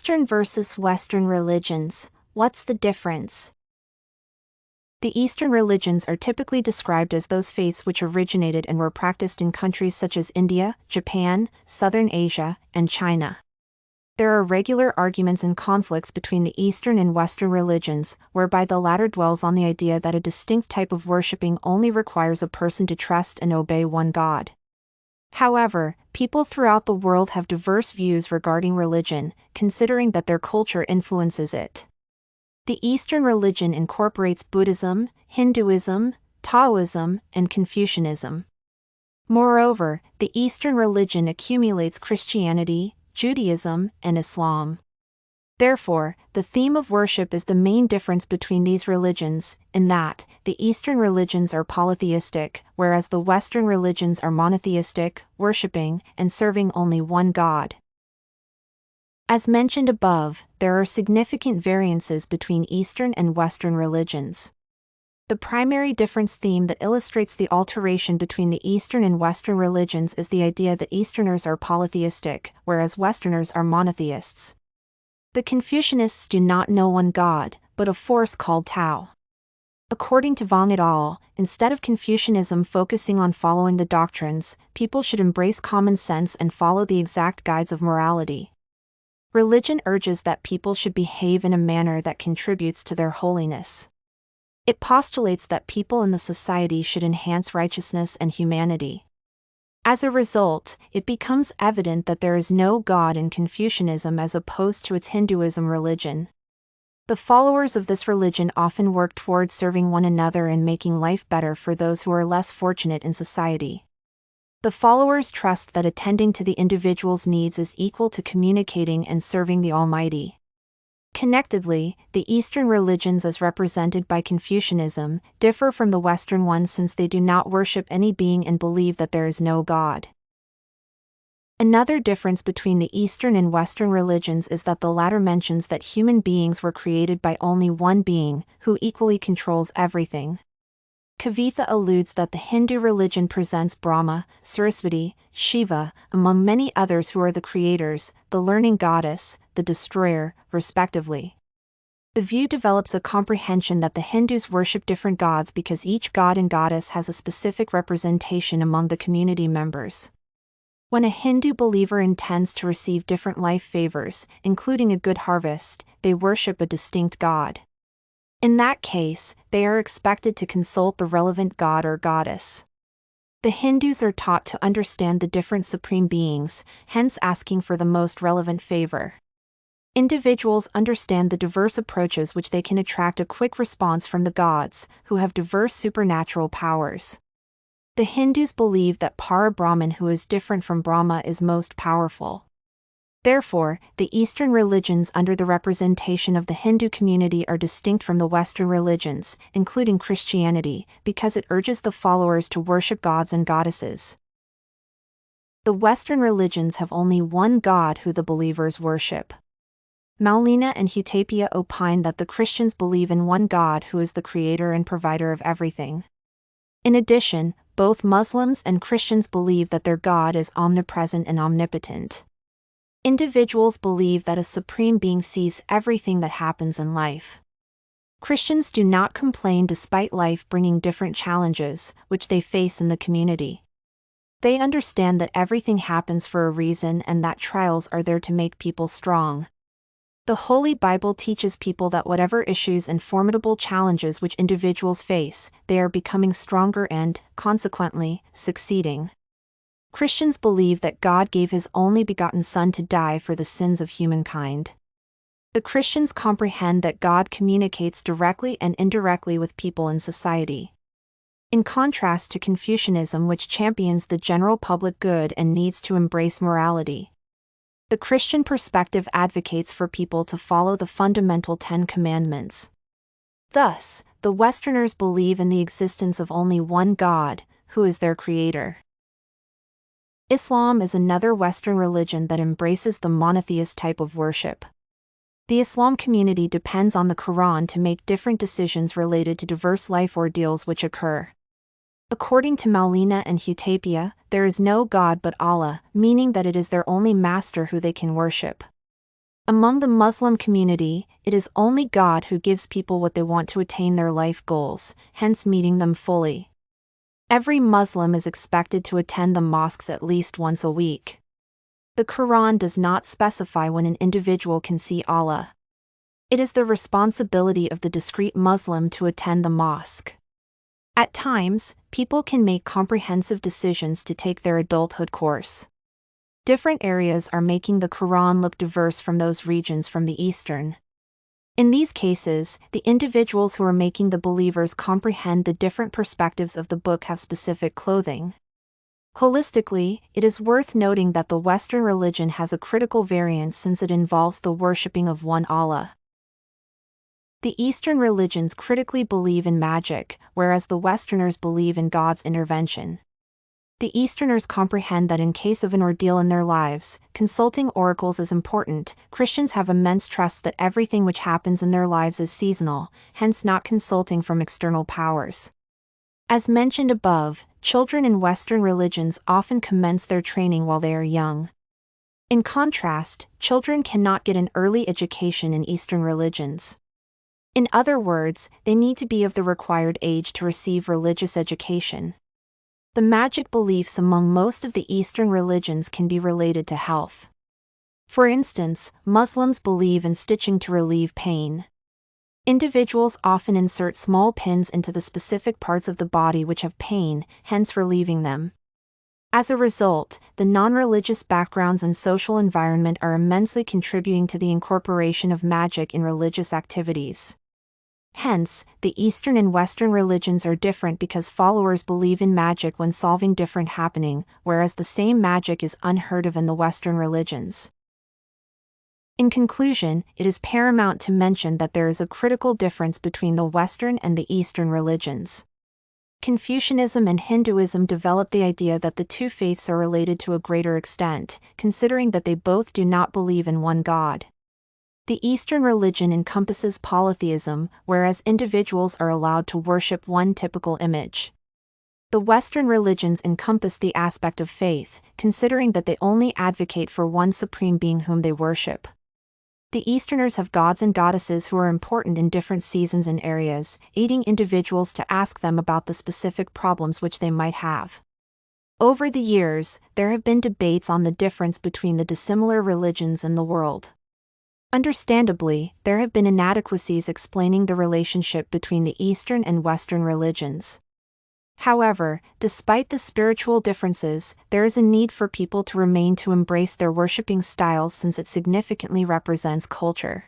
Eastern versus Western religions, what's the difference? The Eastern religions are typically described as those faiths which originated and were practiced in countries such as India, Japan, Southern Asia, and China. There are regular arguments and conflicts between the Eastern and Western religions, whereby the latter dwells on the idea that a distinct type of worshipping only requires a person to trust and obey one God. However, people throughout the world have diverse views regarding religion, considering that their culture influences it. The Eastern religion incorporates Buddhism, Hinduism, Taoism, and Confucianism. Moreover, the Eastern religion accumulates Christianity, Judaism, and Islam. Therefore, the theme of worship is the main difference between these religions, in that, the Eastern religions are polytheistic, whereas the Western religions are monotheistic, worshipping and serving only one God. As mentioned above, there are significant variances between Eastern and Western religions. The primary difference theme that illustrates the alteration between the Eastern and Western religions is the idea that Easterners are polytheistic, whereas Westerners are monotheists. The Confucianists do not know one God, but a force called Tao. According to Vuong et al., instead of Confucianism focusing on following the doctrines, people should embrace common sense and follow the exact guides of morality. Religion urges that people should behave in a manner that contributes to their holiness. It postulates that people in the society should enhance righteousness and humanity. As a result, it becomes evident that there is no God in Confucianism as opposed to its Hinduism religion. The followers of this religion often work towards serving one another and making life better for those who are less fortunate in society. The followers trust that attending to the individual's needs is equal to communicating and serving the Almighty. Connectedly, the Eastern religions as represented by Confucianism differ from the Western ones since they do not worship any being and believe that there is no God. Another difference between the Eastern and Western religions is that the latter mentions that human beings were created by only one being, who equally controls everything. Kavitha alludes that the Hindu religion presents Brahma, Saraswati, Shiva, among many others who are the creators, the learning goddess, the destroyer, respectively. The view develops a comprehension that the Hindus worship different gods because each god and goddess has a specific representation among the community members. When a Hindu believer intends to receive different life favors, including a good harvest, they worship a distinct god. In that case, they are expected to consult the relevant god or goddess. The Hindus are taught to understand the different supreme beings, hence asking for the most relevant favor. Individuals understand the diverse approaches which they can attract a quick response from the gods, who have diverse supernatural powers. The Hindus believe that Para-Brahman, who is different from Brahma, is most powerful. Therefore, the Eastern religions under the representation of the Hindu community are distinct from the Western religions, including Christianity, because it urges the followers to worship gods and goddesses. The Western religions have only one God who the believers worship. Maulina and Hutapea opine that the Christians believe in one God who is the creator and provider of everything. In addition, both Muslims and Christians believe that their God is omnipresent and omnipotent. Individuals believe that a supreme being sees everything that happens in life. Christians do not complain despite life bringing different challenges, which they face in the community. They understand that everything happens for a reason and that trials are there to make people strong. The Holy Bible teaches people that whatever issues and formidable challenges which individuals face, they are becoming stronger and, consequently, succeeding. Christians believe that God gave His only begotten Son to die for the sins of humankind. The Christians comprehend that God communicates directly and indirectly with people in society. In contrast to Confucianism, which champions the general public good and needs to embrace morality, the Christian perspective advocates for people to follow the fundamental 10 commandments. Thus, the Westerners believe in the existence of only one God, who is their creator. Islam is another Western religion that embraces the monotheist type of worship. The Islam community depends on the Quran to make different decisions related to diverse life ordeals which occur. According to Maulina and Hutapea, there is no God but Allah, meaning that it is their only master who they can worship. Among the Muslim community, it is only God who gives people what they want to attain their life goals, hence meeting them fully. Every Muslim is expected to attend the mosques at least once a week. The Quran does not specify when an individual can see Allah. It is the responsibility of the discreet Muslim to attend the mosque. At times, people can make comprehensive decisions to take their adulthood course. Different areas are making the Quran look diverse from those regions from the Eastern. In these cases, the individuals who are making the believers comprehend the different perspectives of the book have specific clothing. Holistically, it is worth noting that the Western religion has a critical variance since it involves the worshipping of one Allah. The Eastern religions critically believe in magic, whereas the Westerners believe in God's intervention. The Easterners comprehend that in case of an ordeal in their lives, consulting oracles is important. Christians have immense trust that everything which happens in their lives is seasonal, hence not consulting from external powers. As mentioned above, children in Western religions often commence their training while they are young. In contrast, children cannot get an early education in Eastern religions. In other words, they need to be of the required age to receive religious education. The magic beliefs among most of the Eastern religions can be related to health. For instance, Muslims believe in stitching to relieve pain. Individuals often insert small pins into the specific parts of the body which have pain, hence relieving them. As a result, the non-religious backgrounds and social environment are immensely contributing to the incorporation of magic in religious activities. Hence, the Eastern and Western religions are different because followers believe in magic when solving different happening, whereas the same magic is unheard of in the Western religions. In conclusion, it is paramount to mention that there is a critical difference between the Western and the Eastern religions. Confucianism and Hinduism developed the idea that the two faiths are related to a greater extent, considering that they both do not believe in one God. The Eastern religion encompasses polytheism, whereas individuals are allowed to worship one typical image. The Western religions encompass the aspect of faith, considering that they only advocate for one supreme being whom they worship. The Easterners have gods and goddesses who are important in different seasons and areas, aiding individuals to ask them about the specific problems which they might have. Over the years, there have been debates on the difference between the dissimilar religions in the world. Understandably, there have been inadequacies explaining the relationship between the Eastern and Western religions. However, despite the spiritual differences, there is a need for people to remain to embrace their worshipping styles since it significantly represents culture.